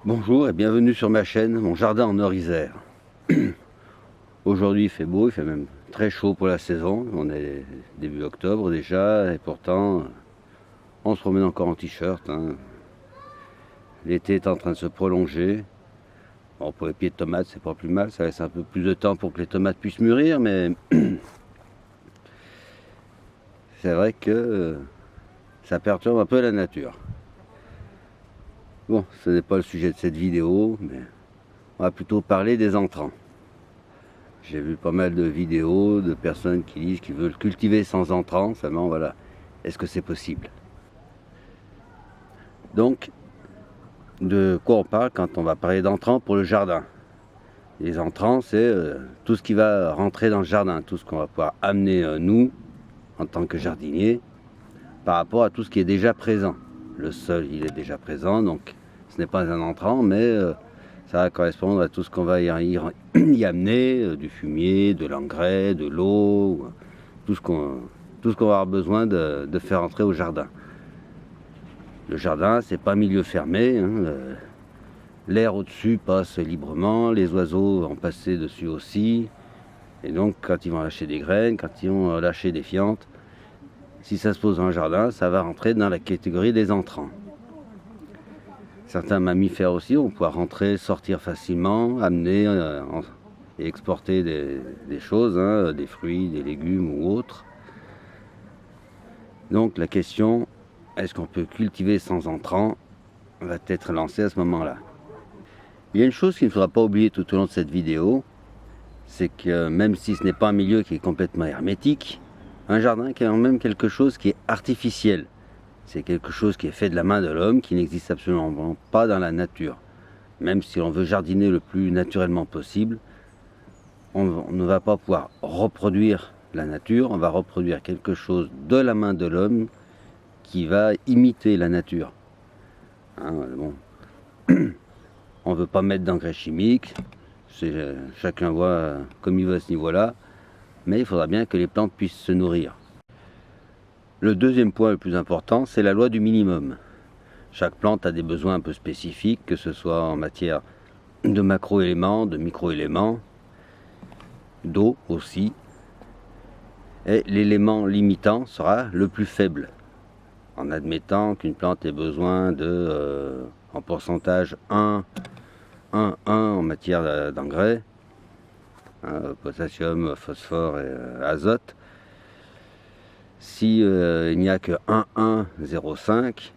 Bonjour et bienvenue sur ma chaîne, mon jardin en Orisère. Aujourd'hui il fait beau, il fait même très chaud pour la saison. On est début octobre déjà et pourtant on se promène encore en t-shirt. L'été est en train de se prolonger. Bon, pour les pieds de tomates c'est pas plus mal, ça laisse un peu plus de temps pour que les tomates puissent mûrir, mais c'est vrai que ça perturbe un peu la nature. Bon, ce n'est pas le sujet de cette vidéo, mais on va plutôt parler des entrants. J'ai vu pas mal de vidéos de personnes qui disent qu'ils veulent cultiver sans entrants, seulement voilà, est-ce que c'est possible? Donc, de quoi on parle quand on va parler d'entrants pour le jardin? Les entrants, c'est tout ce qui va rentrer dans le jardin, tout ce qu'on va pouvoir amener nous, en tant que jardinier, par rapport à tout ce qui est déjà présent. Le sol, il est déjà présent, donc ce n'est pas un entrant, mais ça va correspondre à tout ce qu'on va y amener, du fumier, de l'engrais, de l'eau, tout ce qu'on va avoir besoin de faire entrer au jardin. Le jardin, c'est pas un milieu fermé, l'air au-dessus passe librement, les oiseaux vont passer dessus aussi, et donc quand ils vont lâcher des graines, quand ils vont lâcher des fientes, si ça se pose dans le jardin, ça va rentrer dans la catégorie des entrants. Certains mammifères aussi vont pouvoir rentrer, sortir facilement, amener et exporter des choses, des fruits, des légumes ou autres. Donc la question, est-ce qu'on peut cultiver sans entrants, va être lancée à ce moment-là. Il y a une chose qu'il ne faudra pas oublier tout au long de cette vidéo, c'est que même si ce n'est pas un milieu qui est complètement hermétique, un jardin est quand même quelque chose qui est artificiel. C'est quelque chose qui est fait de la main de l'homme, qui n'existe absolument pas dans la nature. Même si l'on veut jardiner le plus naturellement possible, on ne va pas pouvoir reproduire la nature, on va reproduire quelque chose de la main de l'homme qui va imiter la nature. Bon. On ne veut pas mettre d'engrais chimiques, chacun voit comme il veut à ce niveau-là, mais il faudra bien que les plantes puissent se nourrir. Le deuxième point le plus important, c'est la loi du minimum. Chaque plante a des besoins un peu spécifiques, que ce soit en matière de macro-éléments, de micro-éléments, d'eau aussi. Et l'élément limitant sera le plus faible, en admettant qu'une plante ait besoin de, en pourcentage 1 en matière d'engrais, potassium, phosphore et azote. Si il n'y a que 0,5,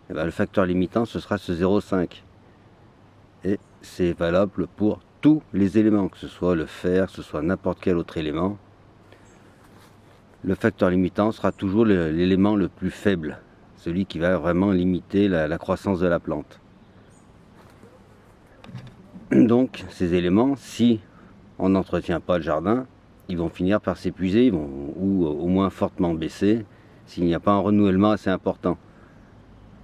eh ben, le facteur limitant ce sera ce 0,5. Et c'est valable pour tous les éléments, que ce soit le fer, que ce soit n'importe quel autre élément. Le facteur limitant sera toujours l'élément le plus faible, celui qui va vraiment limiter la croissance de la plante. Donc ces éléments, si on n'entretient pas le jardin, ils vont finir par s'épuiser, ou au moins fortement baisser, s'il n'y a pas un renouvellement assez important.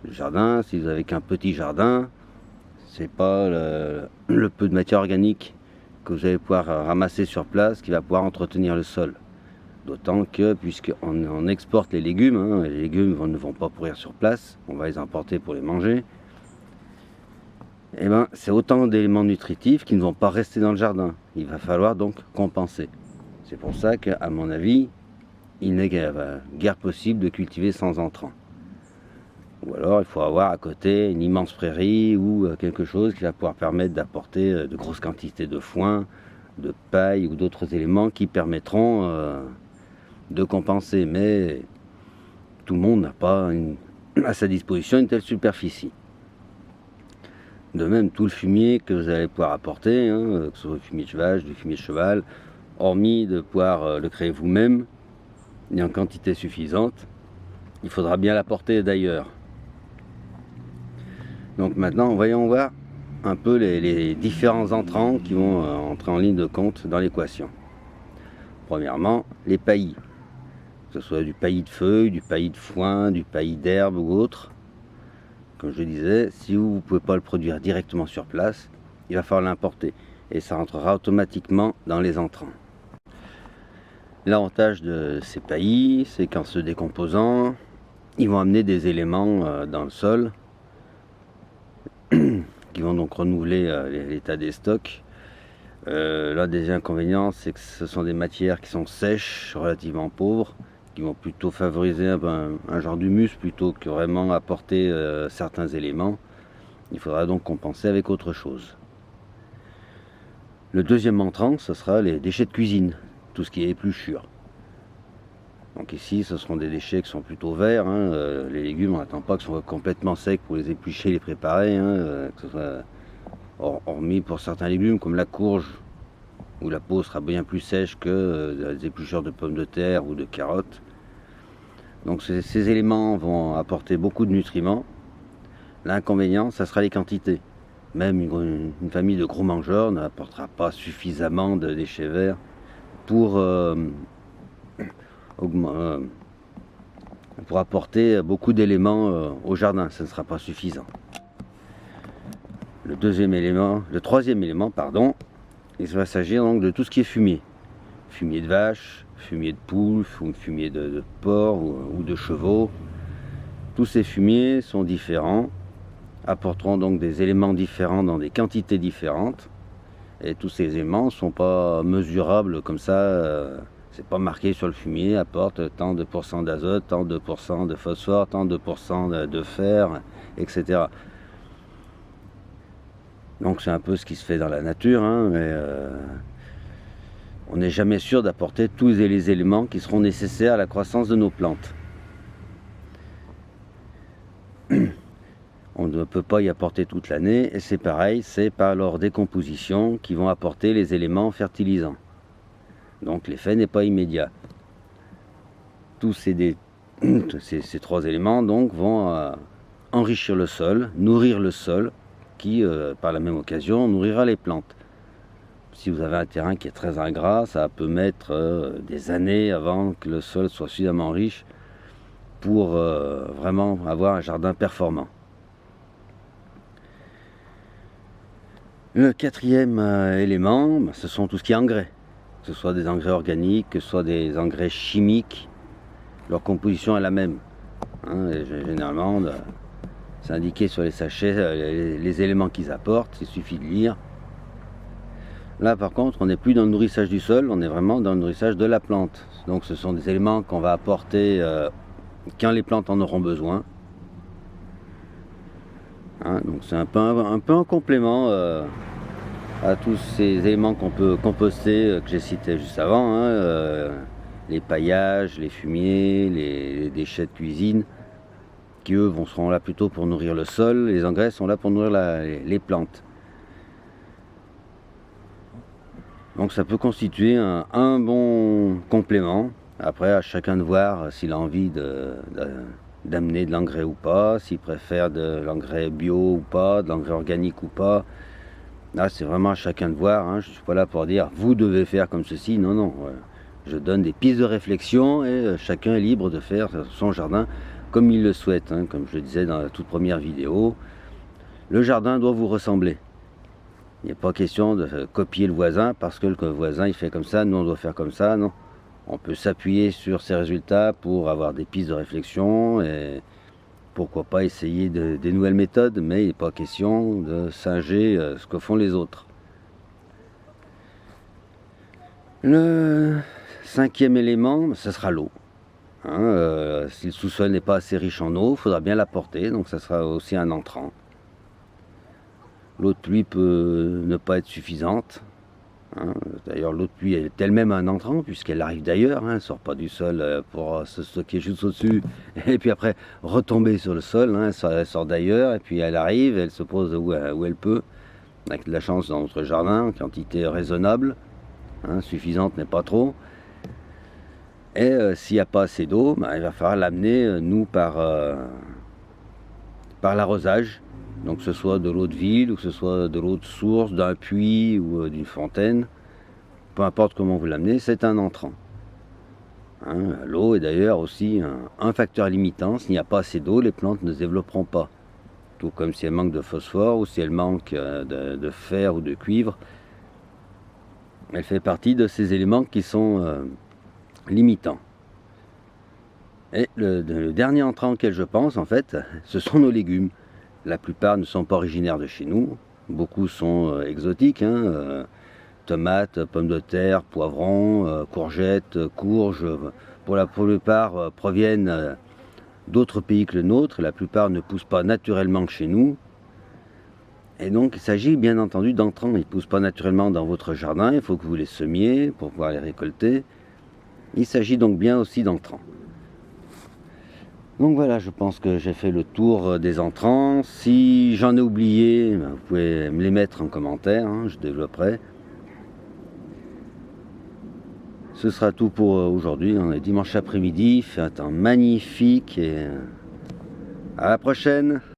Le jardin, si vous avez qu'un petit jardin, c'est pas le peu de matière organique que vous allez pouvoir ramasser sur place qui va pouvoir entretenir le sol. D'autant que, puisqu'on exporte les légumes, les légumes ne vont pas pourrir sur place, on va les importer pour les manger, et ben, c'est autant d'éléments nutritifs qui ne vont pas rester dans le jardin. Il va falloir donc compenser. C'est pour ça qu'à mon avis, il n'est guère possible de cultiver sans entrants. Ou alors il faut avoir à côté une immense prairie ou quelque chose qui va pouvoir permettre d'apporter de grosses quantités de foin, de paille ou d'autres éléments qui permettront de compenser. Mais tout le monde n'a pas à sa disposition une telle superficie. De même, tout le fumier que vous allez pouvoir apporter, que ce soit du fumier de vache, du fumier de cheval, hormis de pouvoir le créer vous-même, et en quantité suffisante, il faudra bien l'apporter d'ailleurs. Donc maintenant, voyons voir un peu les différents entrants qui vont entrer en ligne de compte dans l'équation. Premièrement, les paillis, que ce soit du paillis de feuilles, du paillis de foin, du paillis d'herbe ou autre. Comme je disais, si vous ne pouvez pas le produire directement sur place, il va falloir l'importer et ça rentrera automatiquement dans les entrants. L'avantage de ces paillis, c'est qu'en se décomposant, ils vont amener des éléments dans le sol qui vont donc renouveler l'état des stocks. L'un des inconvénients, c'est que ce sont des matières qui sont sèches, relativement pauvres, qui vont plutôt favoriser un genre d'humus plutôt que vraiment apporter certains éléments. Il faudra donc compenser avec autre chose. Le deuxième entrant, ce sera les déchets de cuisine, tout ce qui est épluchure. Donc ici, ce seront des déchets qui sont plutôt verts. Les légumes, on n'attend pas qu'ils soient complètement secs pour les éplucher, les préparer. Que ce soit, hormis pour certains légumes, comme la courge, où la peau sera bien plus sèche que les épluchures de pommes de terre ou de carottes. Donc ces éléments vont apporter beaucoup de nutriments. L'inconvénient, ça sera les quantités. Même une famille de gros mangeurs n'apportera pas suffisamment de déchets verts pour apporter beaucoup d'éléments au jardin. Ce ne sera pas suffisant. Le troisième élément, il va s'agir donc de tout ce qui est fumier. Fumier de vache, fumier de poule, fumier de porc ou de chevaux. Tous ces fumiers sont différents, apporteront donc des éléments différents dans des quantités différentes. Et tous ces éléments ne sont pas mesurables comme ça. C'est pas marqué sur le fumier, apporte tant de pourcents d'azote, tant de pourcents de phosphore, tant de pourcents de fer, etc. Donc c'est un peu ce qui se fait dans la nature, mais on n'est jamais sûr d'apporter tous les éléments qui seront nécessaires à la croissance de nos plantes. On ne peut pas y apporter toute l'année, et c'est pareil, c'est par leur décomposition qu'ils vont apporter les éléments fertilisants. Donc l'effet n'est pas immédiat. Tous ces trois éléments donc vont enrichir le sol, nourrir le sol, qui par la même occasion nourrira les plantes. Si vous avez un terrain qui est très ingrat, ça peut mettre des années avant que le sol soit suffisamment riche pour vraiment avoir un jardin performant. Le quatrième élément, ce sont tout ce qui est engrais. Que ce soit des engrais organiques, que ce soit des engrais chimiques, leur composition est la même. Généralement, c'est indiqué sur les sachets les éléments qu'ils apportent, il suffit de lire. Là par contre, on n'est plus dans le nourrissage du sol, on est vraiment dans le nourrissage de la plante. Donc ce sont des éléments qu'on va apporter quand les plantes en auront besoin. Donc c'est un peu un complément à tous ces éléments qu'on peut composter que j'ai cités juste avant, les paillages, les fumiers, les déchets de cuisine, qui eux seront là plutôt pour nourrir le sol, les engrais sont là pour nourrir les plantes. Donc ça peut constituer un bon complément. Après, à chacun de voir s'il a envie d'amener de l'engrais ou pas, s'il préfère de l'engrais bio ou pas, de l'engrais organique ou pas. Là, c'est vraiment à chacun de voir. Je ne suis pas là pour dire vous devez faire comme ceci. Non, non. Je donne des pistes de réflexion et chacun est libre de faire son jardin comme il le souhaite. Comme je le disais dans la toute première vidéo, le jardin doit vous ressembler. Il n'est pas question de copier le voisin parce que le voisin il fait comme ça, nous on doit faire comme ça. Non. On peut s'appuyer sur ces résultats pour avoir des pistes de réflexion et pourquoi pas essayer des nouvelles méthodes, mais il n'est pas question de singer ce que font les autres. Le cinquième élément, ce sera l'eau. Si le sous-sol n'est pas assez riche en eau, il faudra bien l'apporter, donc ça sera aussi un entrant. L'eau de pluie peut ne pas être suffisante. D'ailleurs, l'eau de pluie est elle-même un entrant, puisqu'elle arrive d'ailleurs, elle ne sort pas du sol pour se stocker juste au-dessus, et puis après retomber sur le sol, elle sort d'ailleurs, et puis elle arrive, elle se pose où elle peut, avec de la chance dans notre jardin, en quantité raisonnable, suffisante mais pas trop. Et s'il n'y a pas assez d'eau, il va falloir l'amener, nous, par l'arrosage. Donc que ce soit de l'eau de ville, ou que ce soit de l'eau de source, d'un puits ou d'une fontaine, peu importe comment vous l'amenez, c'est un entrant. L'eau est d'ailleurs aussi un facteur limitant. S'il n'y a pas assez d'eau, les plantes ne se développeront pas. Tout comme si elles manquent de phosphore ou si elles manquent de fer ou de cuivre. Elle fait partie de ces éléments qui sont limitants. Et le dernier entrant auquel je pense, en fait, ce sont nos légumes. La plupart ne sont pas originaires de chez nous. Beaucoup sont exotiques, hein, tomates, pommes de terre, poivrons, courgettes, courges. Pour la plupart proviennent d'autres pays que le nôtre. La plupart ne poussent pas naturellement chez nous. Et donc il s'agit bien entendu d'entrants. Ils ne poussent pas naturellement dans votre jardin. Il faut que vous les semiez pour pouvoir les récolter. Il s'agit donc bien aussi d'entrants. Donc voilà, je pense que j'ai fait le tour des entrants. Si j'en ai oublié, vous pouvez me les mettre en commentaire, hein, je développerai. Ce sera tout pour aujourd'hui. On est dimanche après-midi, il fait un temps magnifique et à la prochaine.